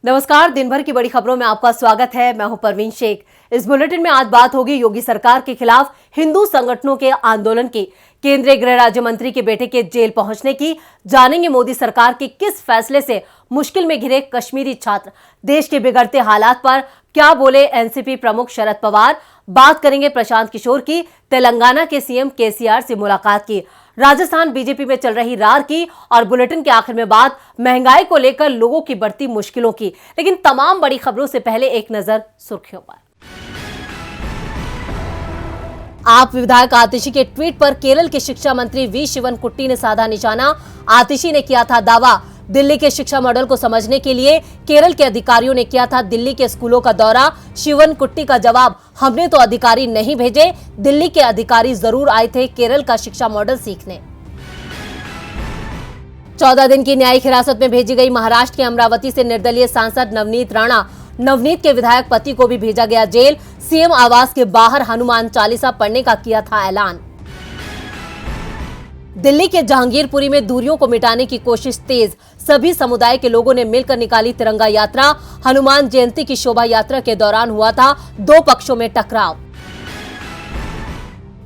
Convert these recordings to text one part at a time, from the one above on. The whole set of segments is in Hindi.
नमस्कार, दिन भर की बड़ी खबरों में आपका स्वागत है। मैं हूं परवीन शेख। इस बुलेटिन में आज बात होगी योगी सरकार के खिलाफ हिंदू संगठनों के आंदोलन की, केंद्रीय गृह राज्य मंत्री के बेटे के जेल पहुंचने की, जानेंगे मोदी सरकार के किस फैसले से मुश्किल में घिरे कश्मीरी छात्र, देश के बिगड़ते हालात पर क्या बोले एनसीपी प्रमुख शरद पवार, बात करेंगे प्रशांत किशोर की, तेलंगाना के सीएम केसीआर से मुलाकात की, राजस्थान बीजेपी में चल रही रार की, और बुलेटिन के आखिर में बात महंगाई को लेकर लोगों की बढ़ती मुश्किलों की। लेकिन तमाम बड़ी खबरों से पहले एक नजर सुर्खियों पर। आप विधायक आतिशी के ट्वीट पर केरल के शिक्षा मंत्री वी शिवनकुट्टी ने साधा निशाना। आतिशी ने किया था दावा, दिल्ली के शिक्षा मॉडल को समझने के लिए केरल के अधिकारियों ने किया था दिल्ली के स्कूलों का दौरा। शिवनकुट्टी का जवाब, हमने तो अधिकारी नहीं भेजे, दिल्ली के अधिकारी जरूर आए थे केरल का शिक्षा मॉडल सीखने। 14 दिन की न्यायिक हिरासत में भेजी गई महाराष्ट्र के अमरावती से निर्दलीय सांसद नवनीत राणा। नवनीत के विधायक पति को भी भेजा गया जेल। सीएम आवास के बाहर हनुमान चालीसा पढ़ने का किया था ऐलान। दिल्ली के जहांगीरपुरी में दूरियों को मिटाने की कोशिश तेज, सभी समुदाय के लोगों ने मिलकर निकाली तिरंगा यात्रा। हनुमान जयंती की शोभा यात्रा के दौरान हुआ था दो पक्षों में टकराव।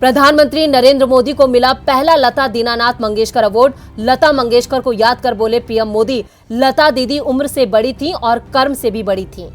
प्रधानमंत्री नरेंद्र मोदी को मिला पहला लता दीनानाथ मंगेशकर अवार्ड। लता मंगेशकर को याद कर बोले पीएम मोदी, लता दीदी उम्र से बड़ी थीं और कर्म से भी बड़ी थीं।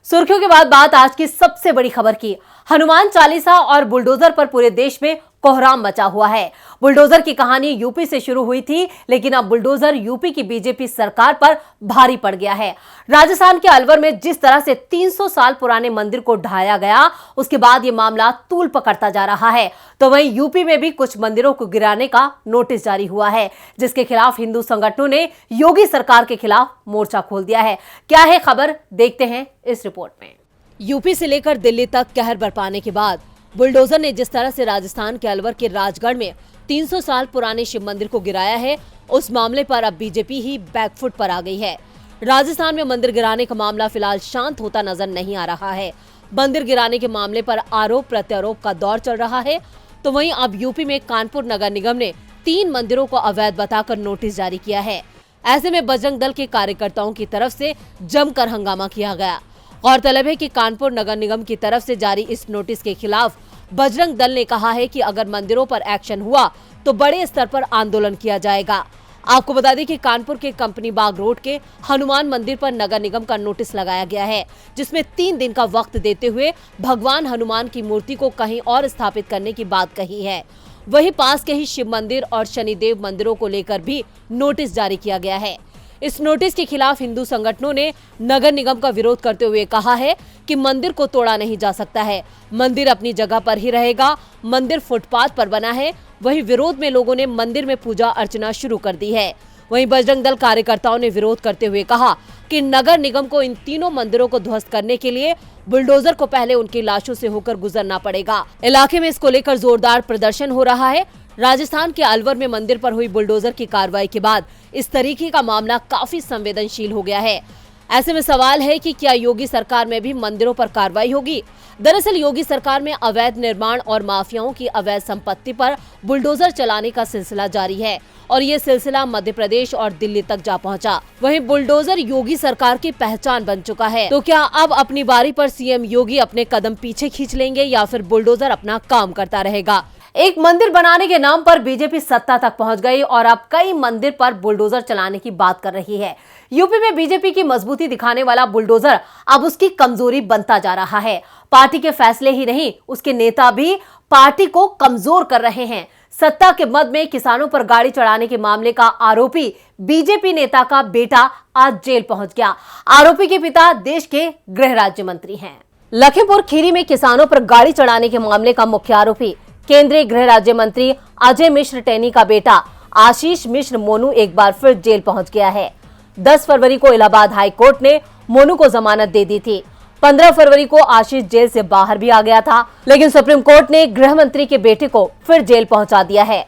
सुर्खियों के बाद बात आज की सबसे बड़ी खबर की। हनुमान चालीसा और बुलडोजर पर पूरे देश में कोहराम मचा हुआ है। बुलडोजर की कहानी यूपी से शुरू हुई थी, लेकिन अब बुलडोजर यूपी की बीजेपी सरकार पर भारी पड़ गया है। राजस्थान के अलवर में जिस तरह से 300 साल पुराने मंदिर को ढाया गया, उसके बाद ये मामला तूल पकड़ता जा रहा है। तो वहीं यूपी में भी कुछ मंदिरों को गिराने का नोटिस जारी हुआ है, जिसके खिलाफ हिंदू संगठनों ने योगी सरकार के खिलाफ मोर्चा खोल दिया है। क्या है खबर, देखते हैं इस रिपोर्ट में। यूपी से लेकर दिल्ली तक कहर बरपाने के बाद बुलडोजर ने जिस तरह से राजस्थान के अलवर के राजगढ़ में 300 साल पुराने शिव मंदिर को गिराया है, उस मामले पर अब बीजेपी ही बैकफुट पर आ गई है। राजस्थान में मंदिर गिराने का मामला फिलहाल शांत होता नजर नहीं आ रहा है। मंदिर गिराने के मामले पर आरोप प्रत्यारोप का दौर चल रहा है। तो वहीं अब यूपी में कानपुर नगर निगम ने 3 मंदिरों को अवैध बताकर नोटिस जारी किया है। ऐसे में बजरंग दल के कार्यकर्ताओं की तरफ से जमकर हंगामा किया गया। गौरतलब है कि कानपुर नगर निगम की तरफ से जारी इस नोटिस के खिलाफ बजरंग दल ने कहा है कि अगर मंदिरों पर एक्शन हुआ तो बड़े स्तर पर आंदोलन किया जाएगा। आपको बता दें कि कानपुर के कंपनी बाग रोड के हनुमान मंदिर पर नगर निगम का नोटिस लगाया गया है, जिसमें 3 दिन का वक्त देते हुए भगवान हनुमान की मूर्ति को कहीं और स्थापित करने की बात कही है। वहीं पास के ही शिव मंदिर और शनिदेव मंदिरों को लेकर भी नोटिस जारी किया गया है। इस नोटिस के खिलाफ हिंदू संगठनों ने नगर निगम का विरोध करते हुए कहा है कि मंदिर को तोड़ा नहीं जा सकता है, मंदिर अपनी जगह पर ही रहेगा। मंदिर फुटपाथ पर बना है। वहीं विरोध में लोगों ने मंदिर में पूजा अर्चना शुरू कर दी है। वहीं बजरंग दल कार्यकर्ताओं ने विरोध करते हुए कहा कि नगर निगम को इन तीनों मंदिरों को ध्वस्त करने के लिए बुलडोजर को पहले उनकी लाशों से होकर गुजरना पड़ेगा। इलाके में इसको लेकर जोरदार प्रदर्शन हो रहा है। राजस्थान के अलवर में मंदिर पर हुई बुलडोजर की कार्रवाई के बाद इस तरीके का मामला काफी संवेदनशील हो गया है। ऐसे में सवाल है कि क्या योगी सरकार में भी मंदिरों पर कार्रवाई होगी। दरअसल योगी सरकार में अवैध निर्माण और माफियाओं की अवैध संपत्ति पर बुलडोजर चलाने का सिलसिला जारी है और ये सिलसिला मध्य प्रदेश और दिल्ली तक जा पहुंचा। वहीं बुलडोजर योगी सरकार की पहचान बन चुका है। तो क्या अब अपनी बारी पर सीएम योगी अपने कदम पीछे खींच लेंगे या फिर बुलडोजर अपना काम करता रहेगा। एक मंदिर बनाने के नाम पर बीजेपी सत्ता तक पहुंच गई और अब कई मंदिर पर बुलडोजर चलाने की बात कर रही है। यूपी में बीजेपी की मजबूती दिखाने वाला बुलडोजर अब उसकी कमजोरी बनता जा रहा है। पार्टी के फैसले ही नहीं, उसके नेता भी पार्टी को कमजोर कर रहे हैं। सत्ता के मद में किसानों पर गाड़ी चढ़ाने के मामले का आरोपी बीजेपी नेता का बेटा आज जेल पहुंच गया। आरोपी के पिता देश के गृह राज्य मंत्री हैं। लखीमपुर खीरी में किसानों पर गाड़ी चढ़ाने के मामले का मुख्य आरोपी केंद्रीय गृह राज्य मंत्री अजय मिश्र टेनी का बेटा आशीष मिश्र मोनू एक बार फिर जेल पहुंच गया है। 10 फरवरी को इलाहाबाद हाई कोर्ट ने मोनू को जमानत दे दी थी। 15 फरवरी को आशीष जेल से बाहर भी आ गया था, लेकिन सुप्रीम कोर्ट ने गृह मंत्री के बेटे को फिर जेल पहुंचा दिया है।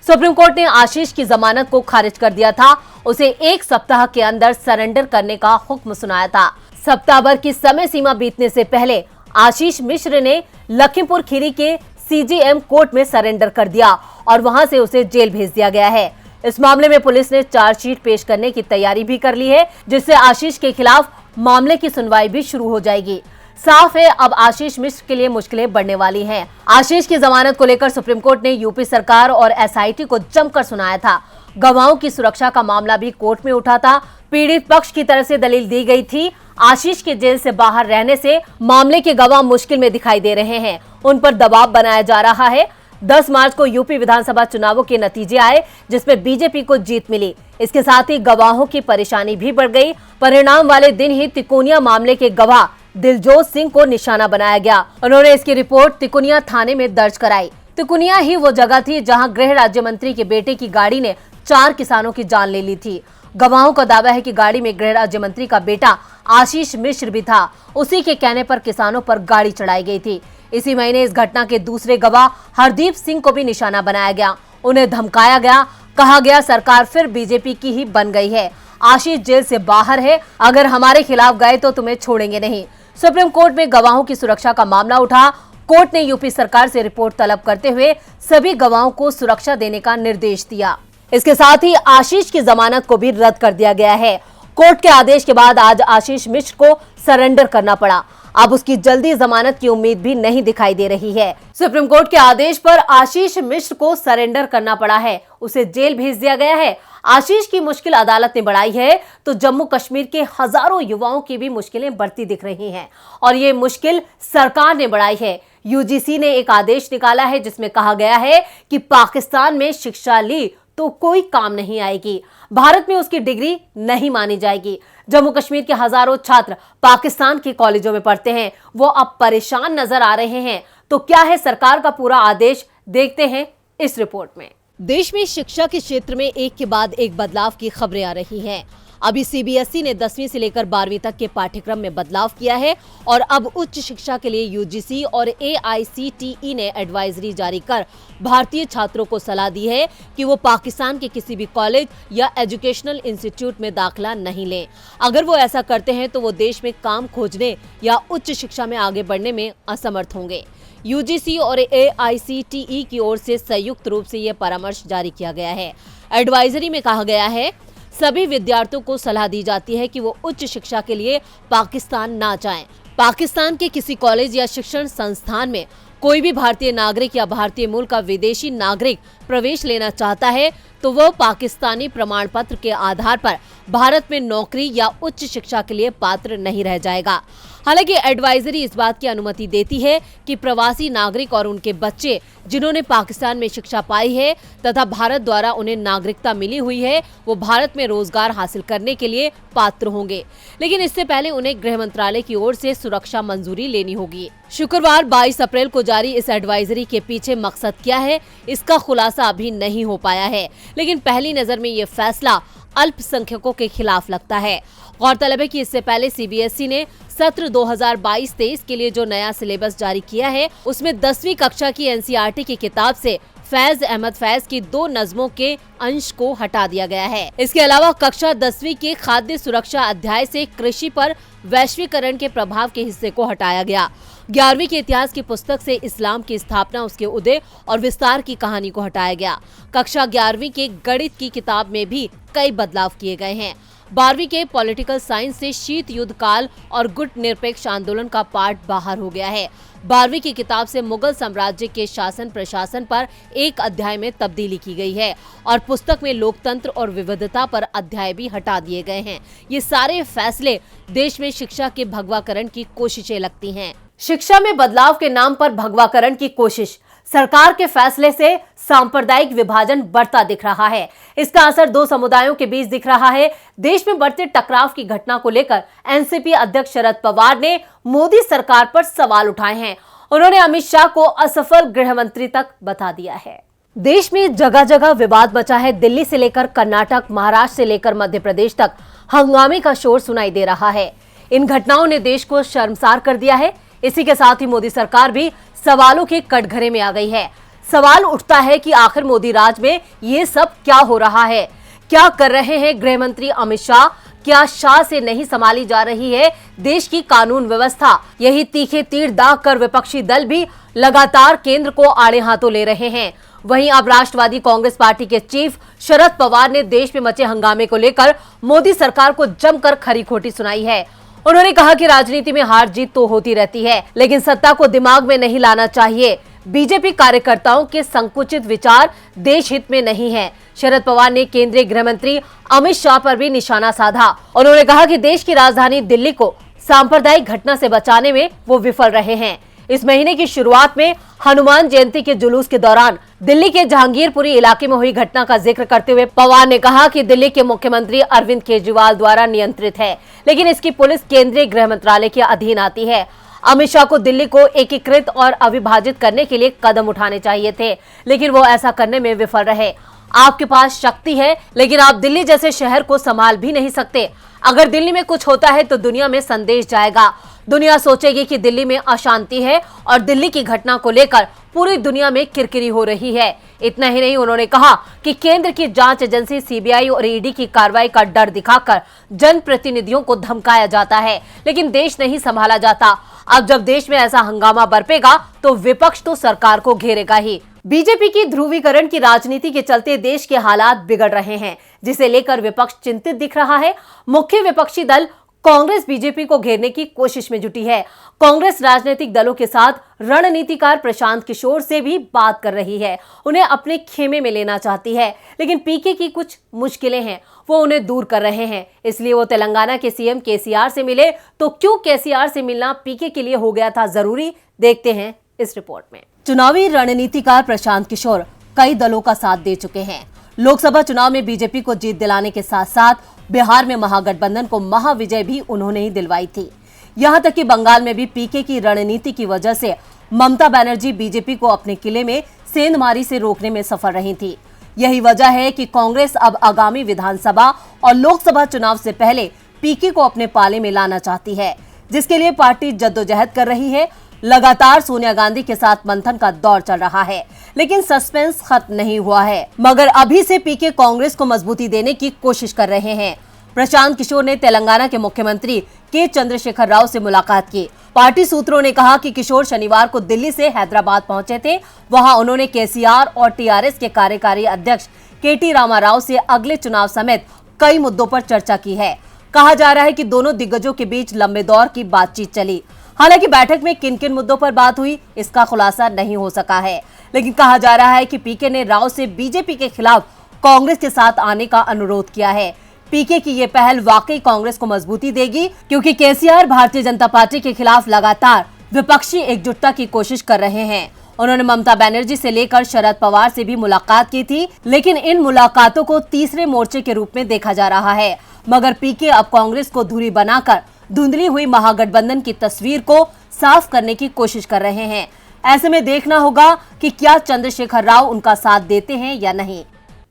सुप्रीम कोर्ट ने आशीष की जमानत को खारिज कर दिया था। उसे 1 सप्ताह के अंदर सरेंडर करने का हुक्म सुनाया था। सप्ताह भर की समय सीमा बीतने से पहले आशीष मिश्र ने लखीमपुर खीरी के सीजीएम कोर्ट में सरेंडर कर दिया और वहां से उसे जेल भेज दिया गया है। इस मामले में पुलिस ने चार्जशीट पेश करने की तैयारी भी कर ली है, जिससे आशीष के खिलाफ मामले की सुनवाई भी शुरू हो जाएगी। साफ है, अब आशीष मिश्र के लिए मुश्किलें बढ़ने वाली हैं। आशीष की जमानत को लेकर सुप्रीम कोर्ट ने यूपी सरकार और एसआईटी को जमकर सुनाया था। गवाहों की सुरक्षा का मामला भी कोर्ट में उठा था। पीड़ित पक्ष की तरफ से दलील दी गई थी। आशीष के जेल से बाहर रहने से मामले के गवाह मुश्किल में दिखाई दे रहे हैं, उन पर दबाव बनाया जा रहा है। 10 मार्च को यूपी विधानसभा चुनावों के नतीजे आए, जिसमें बीजेपी को जीत मिली। इसके साथ ही गवाहों की परेशानी भी बढ़ गई। परिणाम वाले दिन ही तिकोनिया मामले के गवाह दिलजोत सिंह को निशाना बनाया गया। उन्होंने इसकी रिपोर्ट तिकोनिया थाने में दर्ज कराई। तिकोनिया ही वो जगह थी जहां गृह राज्य मंत्री के बेटे की गाड़ी ने 4 किसानों की जान ले ली थी। गवाहों का दावा है कि गाड़ी में गृह राज्य मंत्री का बेटा आशीष मिश्र भी था। उसी के कहने पर किसानों पर गाड़ी चढ़ाई गई थी। इसी महीने इस घटना के दूसरे गवाह हरदीप सिंह को भी निशाना बनाया गया। उन्हें धमकाया गया, कहा गया सरकार फिर बीजेपी की ही बन गई है। आशीष जेल से बाहर है, अगर हमारे खिलाफ गए तो तुम्हें छोड़ेंगे नहीं। सुप्रीम कोर्ट में गवाहों की सुरक्षा का मामला उठा। कोर्ट ने यूपी सरकार से रिपोर्ट तलब करते हुए सभी गवाहों को सुरक्षा देने का निर्देश दिया। इसके साथ ही आशीष की जमानत को भी रद्द कर दिया गया है। कोर्ट के आदेश के बाद आज आशीष मिश्र को सरेंडर करना पड़ा। अब उसकी जल्दी जमानत की उम्मीद भी नहीं दिखाई दे रही है। सुप्रीम कोर्ट के आदेश पर आशीष मिश्र को सरेंडर करना पड़ा है, उसे जेल भेज दिया गया है। आशीष की मुश्किल अदालत ने बढ़ाई है तो जम्मू कश्मीर के हजारों युवाओं की भी मुश्किलें बढ़ती दिख रही हैं, और ये मुश्किल सरकार ने बढ़ाई है। यूजीसी ने एक आदेश निकाला है जिसमें कहा गया है कि पाकिस्तान में शिक्षा ली तो कोई काम नहीं आएगी, भारत में उसकी डिग्री नहीं मानी जाएगी। जम्मू कश्मीर के हजारों छात्र पाकिस्तान के कॉलेजों में पढ़ते हैं, वो अब परेशान नजर आ रहे हैं। तो क्या है सरकार का पूरा आदेश, देखते हैं इस रिपोर्ट में। देश में शिक्षा के क्षेत्र में एक के बाद एक बदलाव की खबरें आ रही हैं। अभी सीबीएसई ने 10वीं से लेकर 12वीं तक के पाठ्यक्रम में बदलाव किया है और अब उच्च शिक्षा के लिए यूजीसी और एआईसीटीई ने एडवाइजरी जारी कर भारतीय छात्रों को सलाह दी है कि वो पाकिस्तान के किसी भी कॉलेज या एजुकेशनल इंस्टीट्यूट में दाखिला नहीं लें। अगर वो ऐसा करते हैं तो वो देश में काम खोजने या उच्च शिक्षा में आगे बढ़ने में असमर्थ होंगे। यूजीसी और एआईसीटीई की ओर से संयुक्त रूप से यह परामर्श जारी किया गया है। एडवाइजरी में कहा गया है सभी विद्यार्थियों को सलाह दी जाती है कि वो उच्च शिक्षा के लिए पाकिस्तान ना जाएं। पाकिस्तान के किसी कॉलेज या शिक्षण संस्थान में कोई भी भारतीय नागरिक या भारतीय मूल का विदेशी नागरिक प्रवेश लेना चाहता है तो वह पाकिस्तानी प्रमाण पत्र के आधार पर भारत में नौकरी या उच्च शिक्षा के लिए पात्र नहीं रह जाएगा। हालांकि एडवाइजरी इस बात की अनुमति देती है कि प्रवासी नागरिक और उनके बच्चे जिन्होंने पाकिस्तान में शिक्षा पाई है तथा भारत द्वारा उन्हें नागरिकता मिली हुई है, वो भारत में रोजगार हासिल करने के लिए पात्र होंगे, लेकिन इससे पहले उन्हें गृह मंत्रालय की ओर से सुरक्षा मंजूरी लेनी होगी। शुक्रवार 22 अप्रैल को जारी इस एडवाइजरी के पीछे मकसद क्या है, इसका खुलासा अभी नहीं हो पाया है, लेकिन पहली नजर में ये फैसला अल्पसंख्यकों के खिलाफ लगता है। गौरतलब है कि इससे पहले सीबीएसई ने सत्र 2022-23 के लिए जो नया सिलेबस जारी किया है उसमें 10वीं कक्षा की एनसीईआरटी की किताब से फैज अहमद फैज की 2 नज़मों के अंश को हटा दिया गया है। इसके अलावा कक्षा 10वीं के खाद्य सुरक्षा अध्याय से कृषि पर वैश्वीकरण के प्रभाव के हिस्से को हटाया गया। 11वीं के इतिहास की पुस्तक से इस्लाम की स्थापना, उसके उदय और विस्तार की कहानी को हटाया गया। कक्षा 11वीं के गणित की किताब में भी कई बदलाव किए गए हैं। 12वीं के पॉलिटिकल साइंस से शीत युद्ध काल और गुट निरपेक्ष आंदोलन का पाठ बाहर हो गया है। 12वीं की किताब से मुगल साम्राज्य के शासन प्रशासन पर एक अध्याय में तब्दीली की गई है और पुस्तक में लोकतंत्र और विविधता पर अध्याय भी हटा दिए गए हैं। ये सारे फैसले देश में शिक्षा के भगवाकरण की कोशिशें लगती हैं। शिक्षा में बदलाव के नाम पर भगवाकरण की कोशिश, सरकार के फैसले से सांप्रदायिक विभाजन बढ़ता दिख रहा है। इसका असर 2 समुदायों के बीच दिख रहा है। देश में बढ़ते टकराव की घटना को लेकर एनसीपी अध्यक्ष शरद पवार ने मोदी सरकार पर सवाल उठाए हैं। उन्होंने अमित शाह को असफल गृह मंत्री तक बता दिया है। देश में जगह जगह विवाद मचा है। दिल्ली से लेकर कर्नाटक, महाराष्ट्र से लेकर मध्य प्रदेश तक हंगामे का शोर सुनाई दे रहा है। इन घटनाओं ने देश को शर्मसार कर दिया है। इसी के साथ ही मोदी सरकार भी सवालों के कटघरे में आ गई है। सवाल उठता है कि आखिर मोदी राज में ये सब क्या हो रहा है, क्या कर रहे हैं गृह मंत्री अमित शाह? क्या शाह से नहीं संभाली जा रही है देश की कानून व्यवस्था? यही तीखे तीर दाग कर विपक्षी दल भी लगातार केंद्र को आड़े हाथों ले रहे हैं। वहीं अब राष्ट्रवादी कांग्रेस पार्टी के चीफ शरद पवार ने देश में मचे हंगामे को लेकर मोदी सरकार को जमकर खरी खोटी सुनाई है। उन्होंने कहा कि राजनीति में हार जीत तो होती रहती है, लेकिन सत्ता को दिमाग में नहीं लाना चाहिए। बीजेपी कार्यकर्ताओं के संकुचित विचार देश हित में नहीं है। शरद पवार ने केंद्रीय गृह मंत्री अमित शाह पर भी निशाना साधा। उन्होंने कहा कि देश की राजधानी दिल्ली को सांप्रदायिक घटना से बचाने में वो विफल रहे हैं। इस महीने की शुरुआत में हनुमान जयंती के जुलूस के दौरान दिल्ली के जहांगीरपुरी इलाके में हुई घटना का जिक्र करते हुए पवार ने कहा कि दिल्ली के मुख्यमंत्री अरविंद केजरीवाल द्वारा नियंत्रित है, लेकिन इसकी पुलिस केंद्रीय गृह मंत्रालय के अधीन आती है। अमित शाह को दिल्ली को एकीकृत और अविभाजित करने के लिए कदम उठाने चाहिए थे, लेकिन वो ऐसा करने में विफल रहे। आपके पास शक्ति है, लेकिन आप दिल्ली जैसे शहर को संभाल भी नहीं सकते। अगर दिल्ली में कुछ होता है तो दुनिया में संदेश जाएगा। दुनिया सोचेगी कि दिल्ली में अशांति है और दिल्ली की घटना को लेकर पूरी दुनिया में किरकिरी हो रही है। इतना ही नहीं, उन्होंने कहा कि केंद्र की जांच एजेंसी सीबीआई और ईडी की कार्रवाई का डर दिखाकर जनप्रतिनिधियों को धमकाया जाता है, लेकिन देश नहीं संभाला जाता। अब जब देश में ऐसा हंगामा बरपेगा तो विपक्ष तो सरकार को घेरेगा ही। बीजेपी की ध्रुवीकरण की राजनीति के चलते देश के हालात बिगड़ रहे हैं, जिसे लेकर विपक्ष चिंतित दिख रहा है। मुख्य विपक्षी दल कांग्रेस बीजेपी को घेरने की कोशिश में जुटी है। कांग्रेस राजनीतिक दलों के साथ रणनीतिकार प्रशांत किशोर से भी बात कर रही है, उन्हें अपने खेमे में लेना चाहती है, लेकिन पीके की कुछ मुश्किलें हैं, वो उन्हें दूर कर रहे हैं। इसलिए वो तेलंगाना के सीएम केसीआर से मिले। तो क्यों केसीआर से मिलना पीके के लिए हो गया था जरूरी, देखते हैं इस रिपोर्ट में। चुनावी रणनीतिकार प्रशांत किशोर कई दलों का साथ दे चुके हैं। लोकसभा चुनाव में बीजेपी को जीत दिलाने के साथ साथ बिहार में महागठबंधन को महाविजय भी उन्होंने ही दिलवाई थी। यहां तक कि बंगाल में भी पीके की रणनीति की वजह से ममता बनर्जी बीजेपी को अपने किले में सेंधमारी से रोकने में सफल रही थी। यही वजह है कि कांग्रेस अब आगामी विधानसभा और लोकसभा चुनाव से पहले पीके को अपने पाले में लाना चाहती है, जिसके लिए पार्टी जद्दोजहद कर रही है। लगातार सोनिया गांधी के साथ मंथन का दौर चल रहा है, लेकिन सस्पेंस खत्म नहीं हुआ है। मगर अभी से पीके कांग्रेस को मजबूती देने की कोशिश कर रहे हैं। प्रशांत किशोर ने तेलंगाना के मुख्यमंत्री के चंद्रशेखर राव से मुलाकात की। पार्टी सूत्रों ने कहा कि किशोर शनिवार को दिल्ली से हैदराबाद पहुंचे थे। वहां उन्होंने केसीआर और टीआरएस के कार्यकारी अध्यक्ष केटी रामाराव से अगले चुनाव समेत कई मुद्दों पर चर्चा की है। कहा जा रहा है कि दोनों दिग्गजों के बीच लंबे दौर की बातचीत चली। हालांकि बैठक में किन किन मुद्दों पर बात हुई, इसका खुलासा नहीं हो सका है, लेकिन कहा जा रहा है कि पीके ने राव से बीजेपी के खिलाफ कांग्रेस के साथ आने का अनुरोध किया है। पीके की ये पहल वाकई कांग्रेस को मजबूती देगी, क्योंकि केसीआर भारतीय जनता पार्टी के खिलाफ लगातार विपक्षी एकजुटता की कोशिश कर रहे हैं। उन्होंने ममता बनर्जी से लेकर शरद पवार से भी मुलाकात की थी, लेकिन इन मुलाकातों को तीसरे मोर्चे के रूप में देखा जा रहा है। मगर पीके अब कांग्रेस को धुरी बनाकर धुंधली हुई महागठबंधन की तस्वीर को साफ करने की कोशिश कर रहे हैं। ऐसे में देखना होगा कि क्या चंद्रशेखर राव उनका साथ देते हैं या नहीं।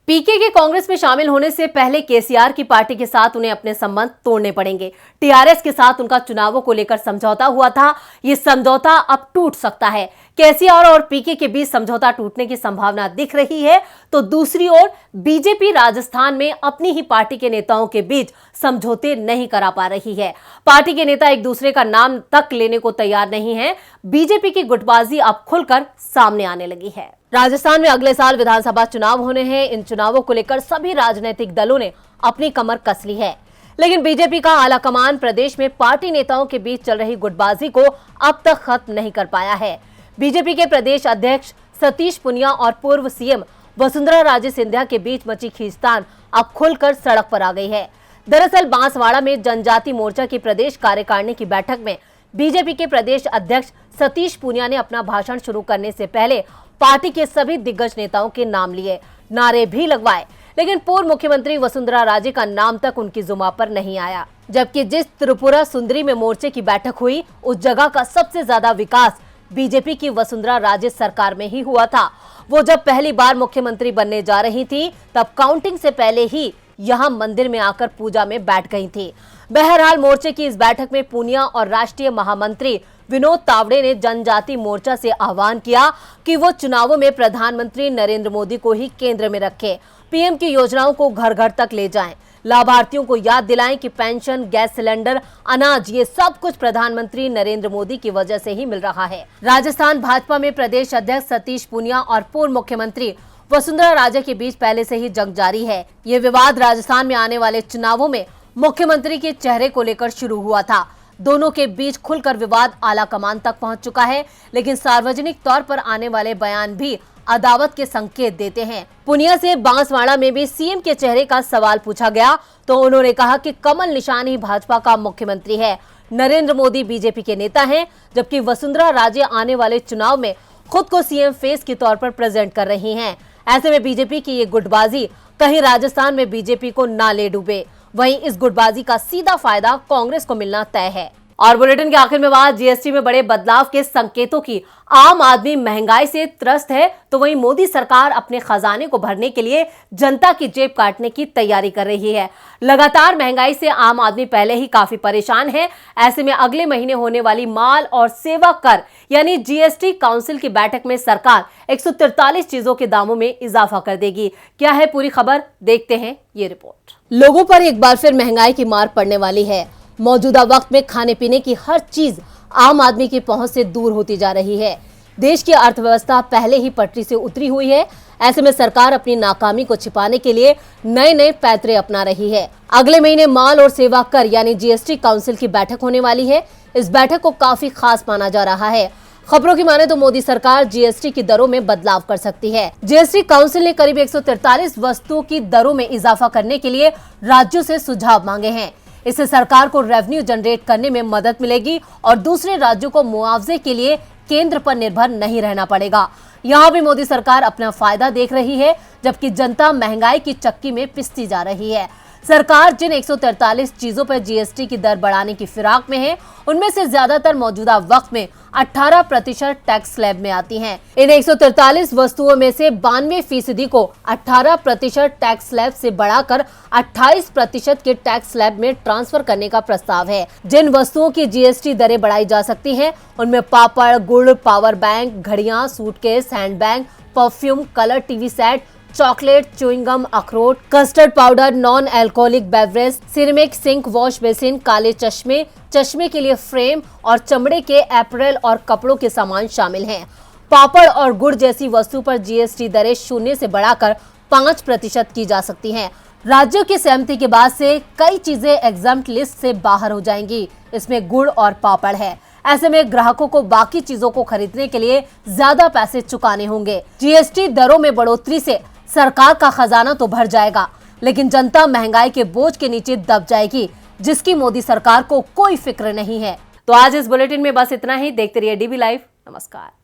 पीके के कांग्रेस में शामिल होने से पहले केसीआर की पार्टी के साथ उन्हें अपने संबंध तोड़ने पड़ेंगे। टीआरएस के साथ उनका चुनावों को लेकर समझौता हुआ था, ये समझौता अब टूट सकता है। केसीआर और पीके के बीच समझौता टूटने की संभावना दिख रही है, तो दूसरी ओर बीजेपी राजस्थान में अपनी ही पार्टी के नेताओं के बीच समझौते नहीं करा पा रही है। पार्टी के नेता एक दूसरे का नाम तक लेने को तैयार नहीं है। बीजेपी की गुटबाजी अब खुलकर सामने आने लगी है। राजस्थान में अगले साल विधानसभा चुनाव होने हैं। इन चुनावों को लेकर सभी राजनीतिक दलों ने अपनी कमर कस ली है, लेकिन बीजेपी का आलाकमान प्रदेश में पार्टी नेताओं के बीच चल रही गुटबाजी को अब तक खत्म नहीं कर पाया है। बीजेपी के प्रदेश अध्यक्ष सतीश पुनिया और पूर्व सीएम वसुंधरा राजे सिंधिया के बीच मची खींचतान अब खुलकर सड़क पर आ गई है। दरअसल बांसवाड़ा में जनजाति मोर्चा की प्रदेश कार्यकारिणी की बैठक में बीजेपी के प्रदेश अध्यक्ष सतीश पुनिया ने अपना भाषण शुरू करने से पहले पार्टी के सभी दिग्गज नेताओं के नाम लिए, नारे भी लगवाए, लेकिन पूर्व मुख्यमंत्री वसुंधरा राजे का नाम तक उनकी जुबान पर नहीं आया। जबकि जिस त्रिपुरा सुंदरी में मोर्चे की बैठक हुई, उस जगह का सबसे ज्यादा विकास बीजेपी की वसुंधरा राजे सरकार में ही हुआ था। वो जब पहली बार मुख्यमंत्री बनने जा रही थी, तब काउंटिंग से पहले ही यहां मंदिर में आकर पूजा में बैठ गई थी। बहरहाल मोर्चे की इस बैठक में पूनिया और राष्ट्रीय महामंत्री विनोद तावड़े ने जनजाति मोर्चा से आह्वान किया कि वो चुनावों में प्रधानमंत्री नरेंद्र मोदी को ही केंद्र में रखें, पीएम की योजनाओं को घर घर तक ले जाएं। लाभार्थियों को याद दिलाएं कि पेंशन, गैस सिलेंडर, अनाज, ये सब कुछ प्रधानमंत्री नरेंद्र मोदी की वजह से ही मिल रहा है। राजस्थान भाजपा में प्रदेश अध्यक्ष सतीश पूनिया और पूर्व मुख्यमंत्री वसुंधरा राजे के बीच पहले से ही जंग जारी है। ये विवाद राजस्थान में आने वाले चुनावों में मुख्यमंत्री के चेहरे को लेकर शुरू हुआ था। दोनों के बीच खुलकर विवाद आला कमान तक पहुंच चुका है, लेकिन सार्वजनिक तौर पर आने वाले बयान भी अदावत के संकेत देते हैं। पूनिया से बांसवाड़ा में भी सीएम के चेहरे का सवाल पूछा गया तो उन्होंने कहा कि कमल निशान ही भाजपा का मुख्यमंत्री है, नरेंद्र मोदी बीजेपी के नेता हैं, जबकि वसुंधरा राजे आने वाले चुनाव में खुद को सीएम फेस के तौर पर प्रेजेंट कर रही हैं। ऐसे में बीजेपी की ये गुटबाजी कहीं राजस्थान में बीजेपी को ना ले डूबे। वहीं इस गुटबाजी का सीधा फायदा कांग्रेस को मिलना तय है। और बुलेटिन के आखिर में बात जीएसटी में बड़े बदलाव के संकेतों की। आम आदमी महंगाई से त्रस्त है तो वहीं मोदी सरकार अपने खजाने को भरने के लिए जनता की जेब काटने की तैयारी कर रही है। लगातार महंगाई से आम आदमी पहले ही काफी परेशान है। ऐसे में अगले महीने होने वाली माल और सेवा कर यानी जीएसटी काउंसिल की बैठक में सरकार 143 चीजों के दामों में इजाफा कर देगी। क्या है पूरी खबर, देखते हैं ये रिपोर्ट। लोगों पर एक बार फिर महंगाई की मार पड़ने वाली है। मौजूदा वक्त में खाने पीने की हर चीज आम आदमी की पहुंच से दूर होती जा रही है। देश की अर्थव्यवस्था पहले ही पटरी से उतरी हुई है। ऐसे में सरकार अपनी नाकामी को छिपाने के लिए नए नए पैतरे अपना रही है। अगले महीने माल और सेवा कर यानी जीएसटी काउंसिल की बैठक होने वाली है। इस बैठक को काफी खास माना जा रहा है। खबरों की माने तो मोदी सरकार जीएसटी की दरों में बदलाव कर सकती है। जीएसटी काउंसिल ने करीब 143 वस्तुओं की दरों में इजाफा करने के लिए राज्यों से सुझाव मांगे हैं। इससे सरकार को रेवेन्यू जनरेट करने में मदद मिलेगी और दूसरे राज्यों को मुआवजे के लिए केंद्र पर निर्भर नहीं रहना पड़ेगा। यहाँ भी मोदी सरकार अपना फायदा देख रही है, जबकि जनता महंगाई की चक्की में पिसती जा रही है। सरकार जिन 143 चीजों पर जीएसटी की दर बढ़ाने की फिराक में है, उनमें से ज्यादातर मौजूदा वक्त में 18% टैक्स स्लैब में आती हैं। इन 143 वस्तुओं में से 92% को 18% टैक्स स्लैब से बढ़ाकर 28% के टैक्स स्लैब में ट्रांसफर करने का प्रस्ताव है। जिन वस्तुओं की जीएसटी दरें बढ़ाई जा सकती हैं, उनमें पापड़, गुड़, पावर बैंक, घड़ियां, suitcase, handbag, perfume, colour TV set, chocolate, chewing gum, अखरोट, custard powder, non alcoholic beverage, ceramic, sink, wash basin, काले चश्मे, चश्मे के लिए फ्रेम और चमड़े के एपरेल और कपड़ों के सामान शामिल हैं। पापड़ और गुड़ जैसी वस्तु पर जीएसटी दरें 0 से बढ़ाकर 5% की जा सकती हैं। राज्यों की सहमति के बाद से कई चीजें एग्जम्प्ट लिस्ट से बाहर हो जाएंगी। इसमें गुड़ और पापड़ है। ऐसे में ग्राहकों को बाकी चीजों को खरीदने के लिए ज्यादा पैसे चुकाने होंगे। जीएसटी दरों में बढ़ोतरी से सरकार का खजाना तो भर जाएगा, लेकिन जनता महंगाई के बोझ के नीचे दब जाएगी, जिसकी मोदी सरकार को कोई फिक्र नहीं है। तो आज इस बुलेटिन में बस इतना ही। देखते रहिए डीबी लाइव। नमस्कार।